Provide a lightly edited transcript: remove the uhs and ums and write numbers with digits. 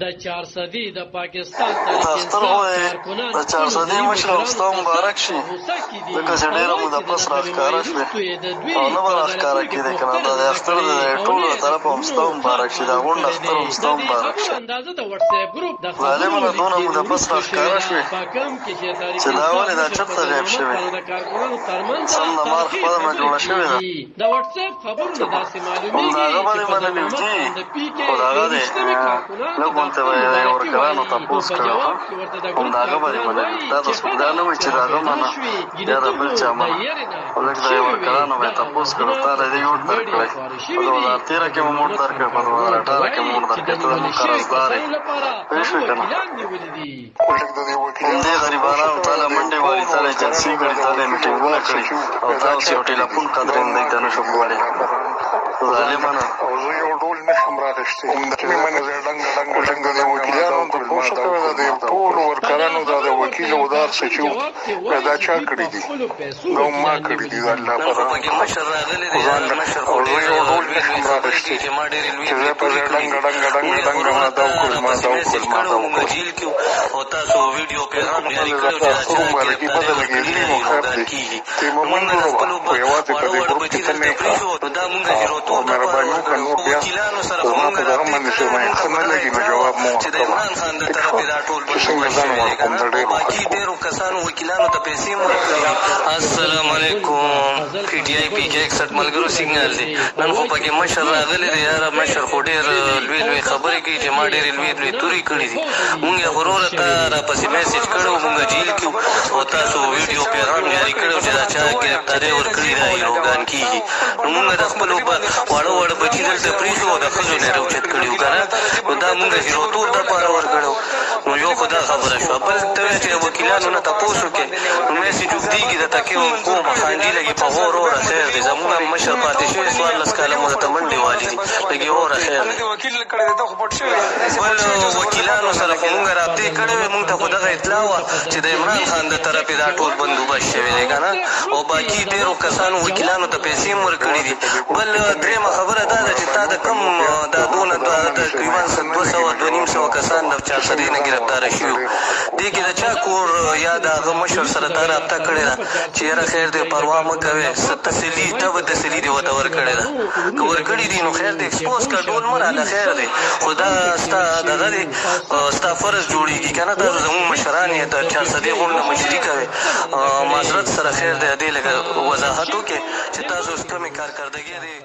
د 400 د پاکستان دفتر وایي د 400 مشر ستا مبارک شي ځکه چې ډېره موده پس راښکاره شوې او نه به راښکاره کېدې که نه دا د اختر د ټولو له طرفه هم ستا مبارک شي دا غونډ اختر هم ستا مبارک شي ظالمه نه دونه موده پس راښکاره شوې چې دا ولې دا چېرته غیب شوې سم د مار خپله نه جوړه شوې ده همداغه به دې منه نږدې خو د هغه دی لږ غونته به یې ورکرانو تپوس کړی و همداغه به دې منه دا د څوک دا نه وي چې د هغه منه یا د بل چا منه خو لږ د یې ورکرانو به یې تپوس کړو تا له دې یوټ درکړی په 2013 کې مو موټ درکړی په 2018 کې مو موټ درکړی ته زموږ قرضدار یې پوه شوې که نه همدې غریبانانو تا له منډې والي تا له جلسې کړي تا له میټینګونه کړي او تا اوس یو ټېلیفون قدرې دی ته نه شو کولی ظالمانه او زه یو ډول نشم راغشتی همدغې منې زه ډنګ د وکیلانو د پوه شو کوې د ټولو ورکرانو دا د وکیل او دا څه چې دا چا کړي دي دا ما کړي دي د الله په او زه یو ډول نشم راغشتی چې زه په زه ډنګ ما دا وکړل ما دا وکړل او تاسو ویډیو پیغام جاری کړو چې مبارکي بدل کېدلي مو خیر دی ته مو منډه په یوازې په دې ګروپ کې ته نه دا مونږ چې او مهرباني وکړه نور بیا زما په دغه باندې چې باندې ښه نه لګي نو جواب مو ورکوه چې څنګه ځان ورکوم د ډېرو کسانو وکیلانو ته پیسې مو ورکوي السلام علیکم پی ټي آی پی کې 61 ملګرو سیګنال دی نن خو پکې مشر راغلی دی یاره مشر خو ډېر لوی خبرې کوي چې ما ډېرې لوی تورې کړي دي مونږ یې وروره ته راپسې میسېج کړی مونږ جیل کې او تاسو ویډیو پیغام جاري کړی چې دا چا ګرفتارۍ ورکړي دا هیروګان کېږي نو مونږ د خپلو واړه بچي دلته پرېښي او د ښځو نه یې راوچت کړي وو که نه نو دا مونږ هیروتوب دپاره ورکړی وو نو یو خو دا خبره شوه بل ته وایي چې وکیلانو نه تپوس وکړې نو میسېج اوږدېږي درته کوم خانجي لګي په غور اوره خیر دی زمونږ هم مشر پاتې شوی 14 کاله مو درته منډې والي دي لږې اوره خیر دی بل وکیلانو سره خو مونږ رابطې کړې وې مونږ ته خو دغه اطلاع وه چې د عمران خان د طرفې دا ټول بندوبست شوی دی که نه او باقي ډېرو کسانو وکیلانو ته پیسې هم ورکړي دي بل درېیمه خبره دا ده چې تا د کوم دا دونه تقریبا 200 کسان د 400 نه ګرفتاره شوي دې کې د چا کور یا د هغه مشر سره تا رابطه کړې ده چې یاره خیر دی پروا مه کوې تسلي ته به تسلي دې ورته ورکړې ده که ورکړي دي نو خیر دی اکسپوز کړه ډول مه راله خیر دی خو دا ستا دغه دی ستا فرض جوړېږي که نه تاسو زموږ مشران یې د 400 غونډه مشري کوې معذرت سره خیر دی دې لږه وضاحت وکړې چې تاسو اوس کومې کارکردګۍ دی